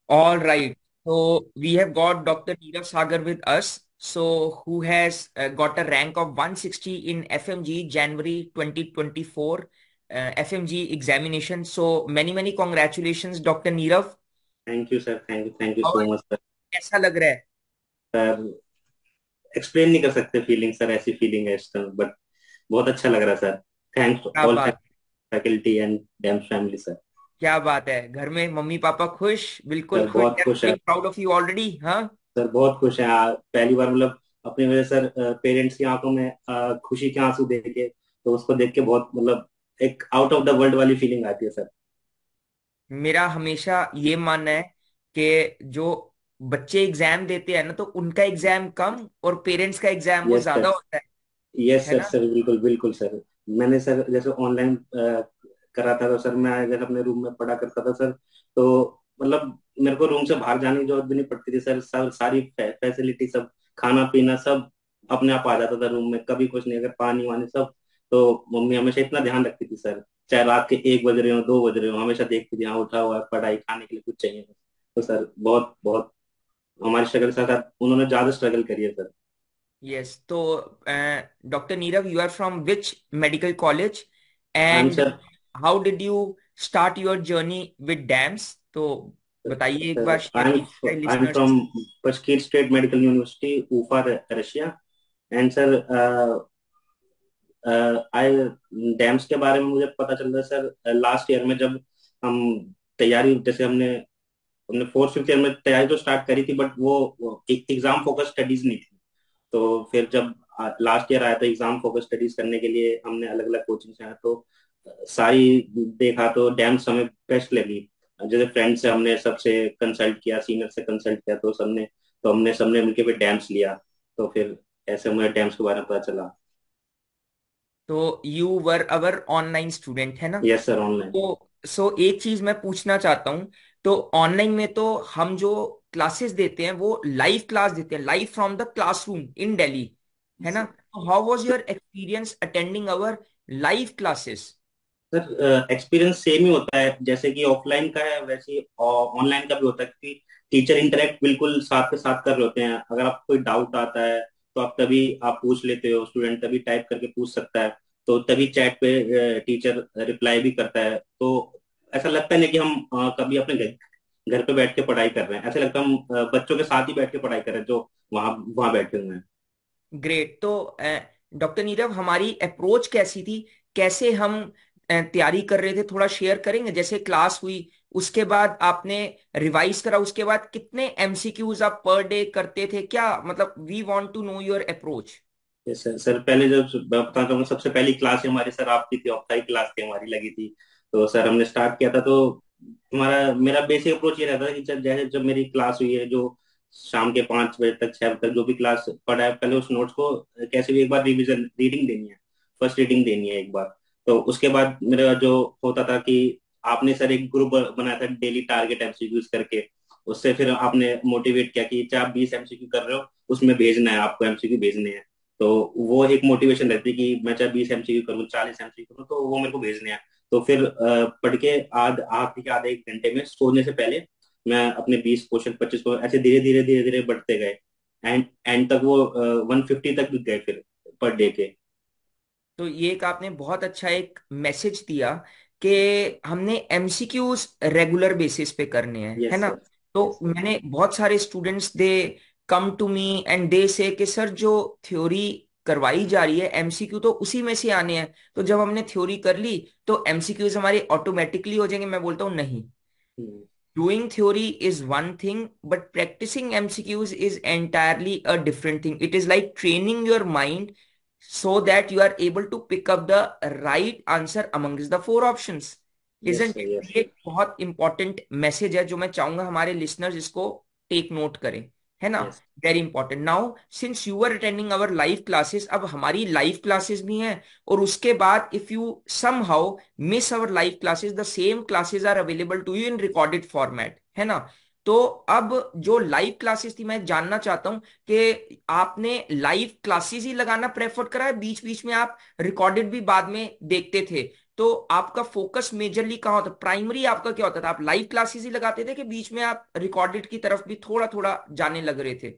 All right. So we have got Dr. Neerav Sagar with us. So who has got a rank of 160 in FMG January 2024 FMG examination. So many congratulations, Dr. Neerav. Thank you sir, thank you और so much sir. कैसा लग रहा है? Sir explain नहीं कर सकते feeling sir, ऐसी feeling है इस टाइम, बट बहुत अच्छा लग रहा है सर। थैंक्स क्या ऑल बात, faculty and dams family sir. क्या बात है। घर में मम्मी पापा खुश, बिल्कुल सर खुश। बहुत खुश है। Proud of you already. हाँ, सर बहुत खुश है। पहली बार मतलब अपनी वजह सर पेरेंट्स की आंखों में खुशी के आंसू देखे, तो उसको देख के बहुत मतलब एक आउट ऑफ द वर्ल्ड वाली फीलिंग आती है सर। मेरा हमेशा ये मानना है कि जो बच्चे एग्जाम देते हैं ना, तो उनका एग्जाम कम और पेरेंट्स का एग्जाम वो यस ज्यादा सर। होता यस है सर, ना। सर बिल्कुल बिल्कुल सर। मैंने सर जैसे ऑनलाइन करा था, तो सर मैं अगर अपने रूम में पढ़ा करता था सर, तो मतलब मेरे को रूम से बाहर जाने की जरूरत भी नहीं पड़ती थी सर। सब सारी फैसिलिटी सब, खाना पीना सब अपने आप आ जाता था रूम में, कभी कुछ नहीं, अगर पानी वानी सब। तो मम्मी हमेशा इतना ध्यान रखती थी सर, चाहे रात के 1 बज रहे हो 2 बज रहे हो, हमेशा देखती थी हाँ उठा हुआ है, पढ़ाई खाने के लिए कुछ चाहिए। तो सर बहुत बहुत हमारी स्ट्रगल के साथ उन्होंने ज्यादा स्ट्रगल करी है सर। यस। तो doctor Nirav, you are from which medical college I am and sir. How did you start your journey with DAMS? तो बताइए, एक बार शेयर I'm कीजिए I'm लिसनर्स के साथ। from Bashkir State Medical University, Ufa, Russia. And sir, I dams के बारे में मुझे पता चल रहा है सर लास्ट ईयर में, जब हम तैयारी जैसे हमने हमने फोर्थ फिफ्थ ईयर में तैयारी तो स्टार्ट करी थी, बट वो एग्जाम फोकस स्टडीज नहीं थी। तो फिर जब लास्ट ईयर आया था एग्जाम फोकस स्टडीज करने के लिए, हमने अलग अलग कोचिंग से आया, तो सारी देखा तो डैम्स हमें बेस्ट लगी। जैसे फ्रेंड से हमने सबसे कंसल्ट किया, सीनियर से कंसल्ट किया, तो हमने सबने मिलकर फिर डैम्स लिया। तो फिर ऐसे मुझे डैम्स के बारे में पता चला। तो you were our online student, है ना? Yes sir, online. तो एक चीज मैं पूछना चाहता हूँ। तो ऑनलाइन में तो हम जो क्लासेस देते हैं वो लाइव क्लास देते हैं, live from the classroom in Delhi, है ना? तो how was your experience attending our live classes? Sir experience same ही होता है, जैसे कि ऑफलाइन का है वैसे ही ऑनलाइन का भी होता है, क्योंकि टीचर इंटरेक्ट बिल्कुल साथ के साथ कर रहे होते हैं। अगर आपको कोई डाउट आता है तो आप तभी आप पूछ लेते हो, स्टूडेंट तभी टाइप करके पूछ सकता है, तो तभी चैट पे टीचर रिप्लाई भी करता है। तो ऐसा लगता नहीं कि हम कभी अपने घर पे बैठ के पढ़ाई कर रहे हैं, ऐसा लगता है हम बच्चों के साथ ही बैठ के पढ़ाई कर रहे हैं जो वहां वहां बैठे हुए हैं। ग्रेट। तो डॉक्टर नीरव, हमारी अप्रोच कैसी थी? कैसे हम तैयारी कर रहे थे, थोड़ा शेयर करेंगे? जैसे क्लास हुई, उसके बाद आपने रिवाइज करा, उसके बाद कितने एमसीक्यूज आप पर डे करते थे? क्या मतलब, we want to know your approach. Yes sir. Sir पहले जब मैं बताना चाहूंगा, सबसे पहली क्लास हमारी सर आपकी थी, ऑप्थाई क्लास थी हमारी लगी थी। तो सर हमने स्टार्ट किया था, तो हमारा मेरा बेसिक अप्रोच ये रहता था कि जैसे जब मेरी क्लास हुई है, जो शाम के 5 बजे तक 6 बजे तक जो भी क्लास पढ़ा है, पहले उस नोट्स को कैसे भी एक बार रिविजन रीडिंग देनी है, फर्स्ट रीडिंग देनी है एक बार। तो उसके बाद मेरा जो होता था कि आपने सर एक ग्रुप बनाया था डेली टारगेट एमसीक्यूज करके, उससे फिर आपने मोटिवेट किया कि चाहे आप 20 एमसीक्यू कर रहे हो, उसमें भेजना है, आपको एमसीक्यू भेजने हैं। तो वो एक मोटिवेशन रहती है कि मैं चाहे 20 एमसीक्यू करूँ 40 एमसीक्यू करूँ, तो वो मेरे को भेजने हैं। तो फिर पढ़ के आधे के आधे 1 घंटे में सोने से पहले मैं अपने 20 क्वेश्चन 25 क्वेश्चन ऐसे धीरे धीरे धीरे धीरे बढ़ते गए। एंड एंड तक वो 150 तक गए फिर पर डे के। तो ये एक आपने बहुत अच्छा एक मैसेज दिया कि हमने एमसीक्यूज रेगुलर बेसिस पे करने हैं, है यस ना? सर। तो यस सर। मैंने बहुत सारे students they come to me and they say कि सर, जो थ्योरी करवाई जा रही है एमसीक्यू तो उसी में से आने हैं। तो जब हमने थ्योरी कर ली तो एमसीक्यूज हमारे ऑटोमेटिकली हो जाएंगे। मैं बोलता हूँ नहीं, हम्म। doing theory is one thing, but practicing MCQs is entirely a different thing. It is like training your mind so that you are able to pick up the right answer amongst the four options. Yes Isn't sir. it? Yes ये एक बहुत important message है जो मैं चाहूंगा हमारे listeners इसको take note करें, है ना? Yes. Very important. Now since you are attending our live classes, अब हमारी लाइव क्लासेस भी हैं, और उसके बाद if you somehow miss our live classes, the same classes are available to you in recorded format, है ना? तो अब जो लाइव क्लासेस थी, मैं जानना चाहता हूं कि आपने लाइव क्लासेस ही लगाना प्रेफर करा है, बीच बीच में आप रिकॉर्डेड भी बाद में देखते थे? तो आपका फोकस मेजरली कहाँ होता, प्राइमरी आपका क्या होता था, आप लाइव क्लासेस ही लगाते थे कि बीच में आप रिकॉर्डेड की तरफ भी थोड़ा थोड़ा जाने लग रहे थे?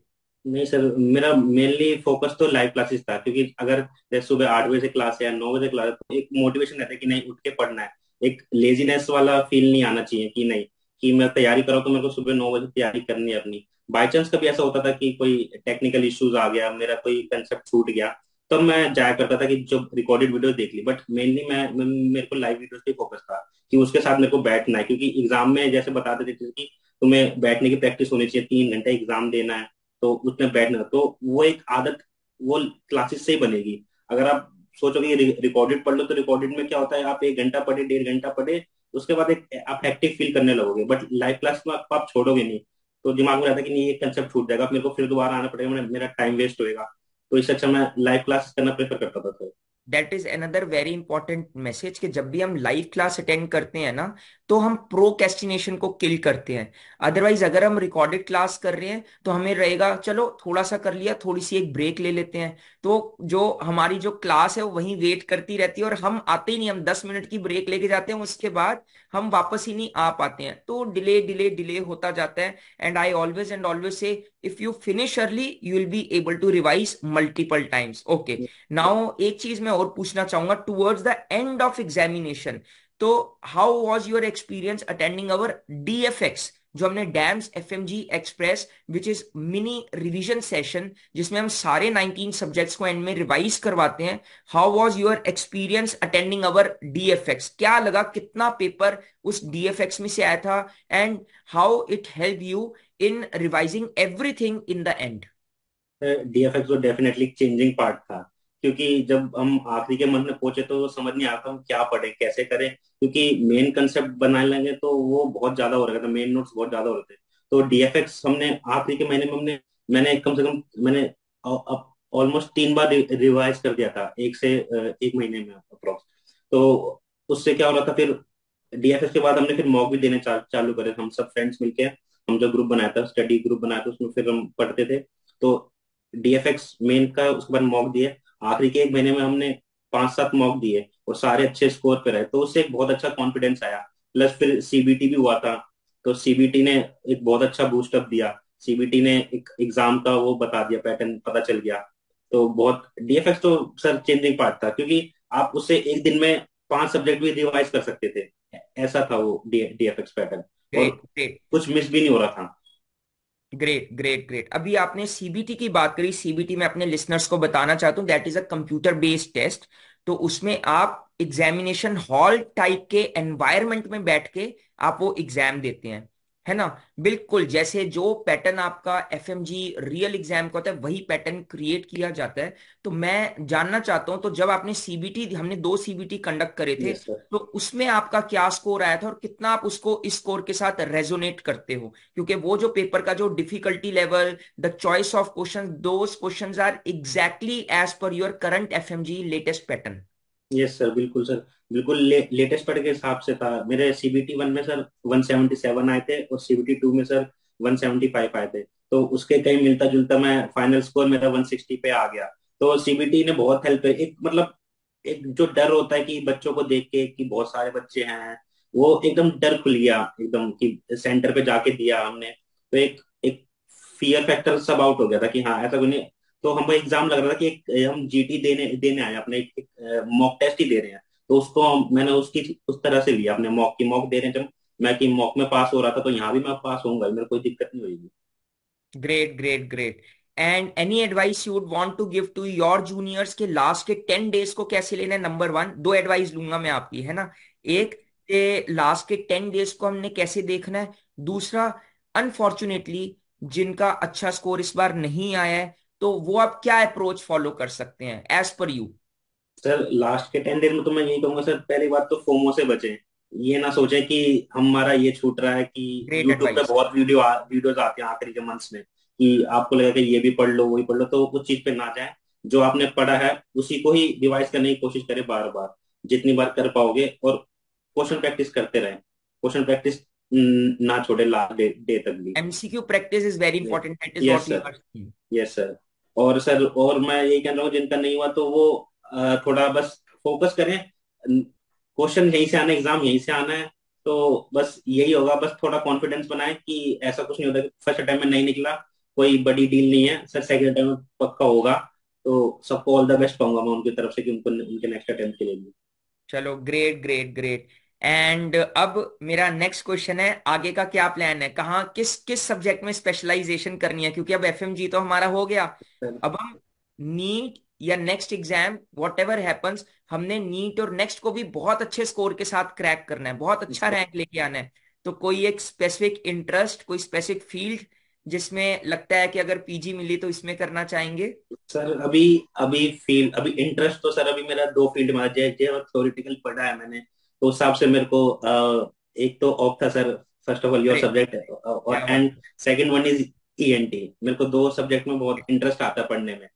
नहीं सर, मेरा मेनली फोकस तो लाइव क्लासेस था, क्योंकि अगर जैसे सुबह 8 बजे से क्लास है या 9 बजे क्लास है, तो एक मोटिवेशन रहता है कि नहीं उठ के पढ़ना है। एक लेजीनेस वाला फील नहीं आना चाहिए कि नहीं, कि मैं तैयारी करूँ तो मेरे को सुबह 9 बजे तैयारी करनी है अपनी। बाई चांस कभी ऐसा होता था कि कोई टेक्निकल इश्यूज आ गया, मेरा कोई कंसेप्ट छूट गया, तब मैं जाया करता था कि जो रिकॉर्डेड वीडियो देख ली। बट मेनली मेरे को लाइव वीडियोस पे फोकस था, कि उसके साथ मेरे को बैठना है, क्योंकि एग्जाम में जैसे बताते थे कि तुम्हें बैठने की प्रैक्टिस होनी चाहिए, 3 घंटे एग्जाम देना है, तो उसमें बैठना, तो वो एक आदत वो क्लासेस से ही बनेगी। अगर आप सोचोगे रिकॉर्डेड पढ़ लो, तो रिकॉर्डेड में क्या होता है, आप 1 घंटा पढ़े, 1.5 घंटा पढ़े, उसके बाद एक आप हेक्टिक फील करने लगोगे। बट लाइव क्लास में आप छोड़ोगे नहीं, तो दिमाग में रहता है कि नहीं ये कंसेप्ट छूट जाएगा, मेरे को फिर दोबारा आना पड़ेगा, मेरा टाइम वेस्ट होएगा। तो इससे अच्छा मैं लाइव क्लास करना प्रेफर करता था sir. That is another very important message कि जब भी हम लाइव क्लास अटेंड करते हैं ना, तो हम प्रोकेस्टिनेशन को किल करते हैं। अदरवाइज अगर हम रिकॉर्डेड क्लास कर रहे हैं तो हमें रहेगा चलो थोड़ा सा कर लिया, थोड़ी सी एक ब्रेक ले लेते हैं, तो जो हमारी जो क्लास है वो वहीं वेट करती रहती है और हम आते ही नहीं, हम 10 मिनट की ब्रेक लेके जाते हैं, उसके बाद हम वापस ही नहीं आ पाते हैं, तो डिले डिले डिले होता जाता है। एंड ऑलवेज से if you finish early you will be able to revise multiple times. Okay, now एक चीज मैं और पूछना चाहूंगा towards the end of examination, तो how was your experience attending our DFX, जो हमने DAMS FMG express which is mini revision session, जिसमें हम सारे 19 सब्जेक्ट्स को एंड में रिवाइज करवाते हैं। How was your experience attending our DFX, क्या लगा, कितना पेपर उस डीएफएक्स में से आया था, and how it help you in revising everything in the end? DFX तो डेफिनेटली चेंजिंग पार्ट था, क्योंकि जब हम आखिरी के मंथ में पहुंचे तो समझ नहीं आता हम क्या पढ़े कैसे करें, क्योंकि मेन कंसेप्ट बनाए लेंगे तो वो बहुत ज्यादा हो रहा था, मेन नोट्स बहुत ज्यादा हो रहे थे। तो डीएफएक्स हमने आखिरी के महीने में मैंने कम से कम मैंने ऑलमोस्ट 3 बार रिवाइज कर दिया था, एक महीने में अप्रोक्स। तो उससे क्या हो रहा था, फिर डीएफएस के बाद हमने फिर मॉक भी देने चालू करे, हम सब फ्रेंड्स मिलके, हम जो ग्रुप बनाया था, स्टडी ग्रुप बनाया था, उसमें फिर हम पढ़ते थे। तो डीएफएक्स मेन का उसके बाद मॉक दिए, आखिरी के एक महीने में हमने 5-7 मॉक दिए और सारे अच्छे स्कोर पे रहे, तो उससे एक बहुत अच्छा कॉन्फिडेंस आया। प्लस फिर सीबीटी भी हुआ था, तो सीबीटी ने एक बहुत अच्छा बूस्टअप दिया, सीबीटी ने एक एग्जाम का वो बता दिया, पैटर्न पता चल गया। तो बहुत डीएफएक्स तो सर चेंजिंग पार्ट था, क्योंकि आप उससे एक दिन में 5 सब्जेक्ट भी रिवाइज कर सकते थे, ऐसा था वो डीएफएक्स पैटर्न। और ग्रेट ग्रेट कुछ मिस भी नहीं हो रहा था। Great great great. अभी आपने सीबीटी की बात करी, सीबीटी में अपने लिसनर्स को बताना चाहता हूँ that is a computer based test. तो उसमें आप एग्जामिनेशन हॉल टाइप के एनवायरनमेंट में बैठ के आप वो एग्जाम देते हैं, है ना? बिल्कुल जैसे जो पैटर्न आपका एफएमजी रियल एग्जाम का होता है वही पैटर्न क्रिएट किया जाता है। तो मैं जानना चाहता हूँ, तो जब आपने सीबीटी, हमने 2 सीबीटी कंडक्ट करे थे, यस सर। तो उसमें आपका क्या स्कोर आया था और कितना आप उसको इस स्कोर के साथ रेजोनेट करते हो? क्योंकि वो जो पेपर का जो difficulty level, the choice of question, those questions are exactly as per your current FMG latest pattern. Yes sir, बिल्कुल सर, बिल्कुल लेटेस्ट पढ़ के हिसाब से था। मेरे सीबीटी 1 में सर 177 आए थे, और सीबीटी 2 में सर 175 आए थे, तो उसके कहीं मिलता जुलता मैं फाइनल स्कोर मेरा 160 पे आ गया। तो सीबीटी ने बहुत हेल्प है, एक मतलब एक जो डर होता है कि बच्चों को देख के कि बहुत सारे बच्चे हैं, वो एकदम डर खुल गया एकदम, कि सेंटर पे जाके दिया हमने, तो एक एक फियर फैक्टर सब आउट हो गया था कि हाँ ऐसा कुछ नहीं। तो हमको एग्जाम लग रहा था कि हम जीटी देने देने आए अपने, एक मॉक टेस्ट ही दे रहे हैं। तो मैंने उसकी उस तरह से लिया, अपने मॉक की मॉक दे रहे हैं जब, मैं कि मॉक में पास हो रहा था, तो यहाँ भी मैं पास होऊंगा, मेरे कोई दिक्कत नहीं होगी। Great great great. And any advice you would want to give to your juniors के लास्ट के 10 डेज को कैसे लेना है? नंबर वन, दो एडवाइस लूंगा मैं आपकी, है ना? एक, के लास्ट के 10 डेज को हमने कैसे देखना है। दूसरा, अनफॉर्चुनेटली जिनका अच्छा स्कोर इस बार नहीं आया है, तो वो आप क्या अप्रोच फॉलो कर सकते हैं as per you? Sir last के 10 डेज में तो मैं यही कहूंगा सर, पहली बात तो फोमो से बचें। ये ना सोचें कि हमारा ये छूट रहा है, कि ग्रेट यूट्यूब पे एडवाइस। बहुत वीडियोज आते हैं आखिरी के मंथ्स में, कि आपको लगेगा कि ये भी पढ़ लो वही पढ़ लो, तो उस चीज पे ना जाए। जो आपने पढ़ा है उसी को ही रिवाइज करने की कोशिश करें बार बार, जितनी बार कर पाओगे, और क्वेश्चन प्रैक्टिस करते रहें, क्वेश्चन प्रैक्टिस ना छोड़े लास्ट डे तक भी। MCQ practice is very important, that is yes what you sir. Are saying। Yes sir. और सर, और मैं यही कह रहा हूँ जिनका नहीं हुआ तो वो थोड़ा बस फोकस करें, क्वेश्चन यहीं से आना, एग्जाम यहीं से आना है। तो बस यही होगा, बस थोड़ा कॉन्फिडेंस बनाए कि ऐसा कुछ नहीं होता कि फर्स्ट अटेम्प्ट में नहीं निकला, कोई बड़ी डील नहीं है सर, सेकंड अटेम्प्ट में पक्का होगा। तो सबको ऑल द बेस्ट कहूंगा मैं उनकी तरफ से कि उनको उनके नेक्स्ट अटेम्प्ट के लिए भी। चलो, ग्रेट ग्रेट ग्रेट। एंड अब मेरा नेक्स्ट क्वेश्चन है, आगे का क्या प्लान है, कहाँ किस किस सब्जेक्ट में स्पेशलाइजेशन करनी है, क्योंकि अब एफएमजी तो हमारा हो गया। सर अब हम नीट या next exam what ever happens, हमने नीट और नेक्स्ट को भी बहुत अच्छे स्कोर के साथ क्रैक करना है, बहुत अच्छा रैंक लेके आना है। तो कोई एक स्पेसिफिक इंटरेस्ट, कोई स्पेसिफिक फील्ड जिसमें लगता है कि अगर पीजी मिली तो इसमें करना चाहेंगे? सर अभी अभी फील्ड, अभी इंटरेस्ट तो सर अभी मेरा दो फील्ड में है, जो थ्योरेटिकल पढ़ा है मैंने, तो उस हिसाब से मेरे को एक तो ऑप था sir, first of all your अरे सब्जेक्ट, और क्या बात and second one is ENT. मेरे को दो सब्जेक्ट में बहुत इंटरेस्ट आता है पढ़ने में।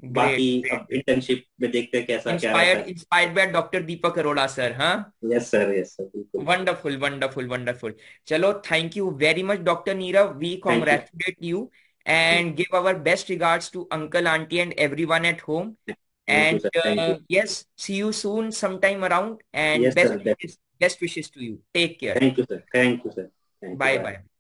है, बाकी ग्रेट अब ग्रेट। इंटर्नशिप में देखते हैं कैसा क्या रहता इंस्पायर्ड है। Inspired by doctor Deepak Arora sir, हाँ। यस सर, यस सर, बिल्कुल। Wonderful wonderful wonderful. चलो, thank you very much doctor Neerav, we thank you. Congratulate you and give our best regards to uncle aunty and everyone at home. Thank you sir, And thank you. yes, see you soon sometime around, and yes sir, best wishes to you. Take care. Thank you sir, thank you sir, thank you, Bye bye. bye.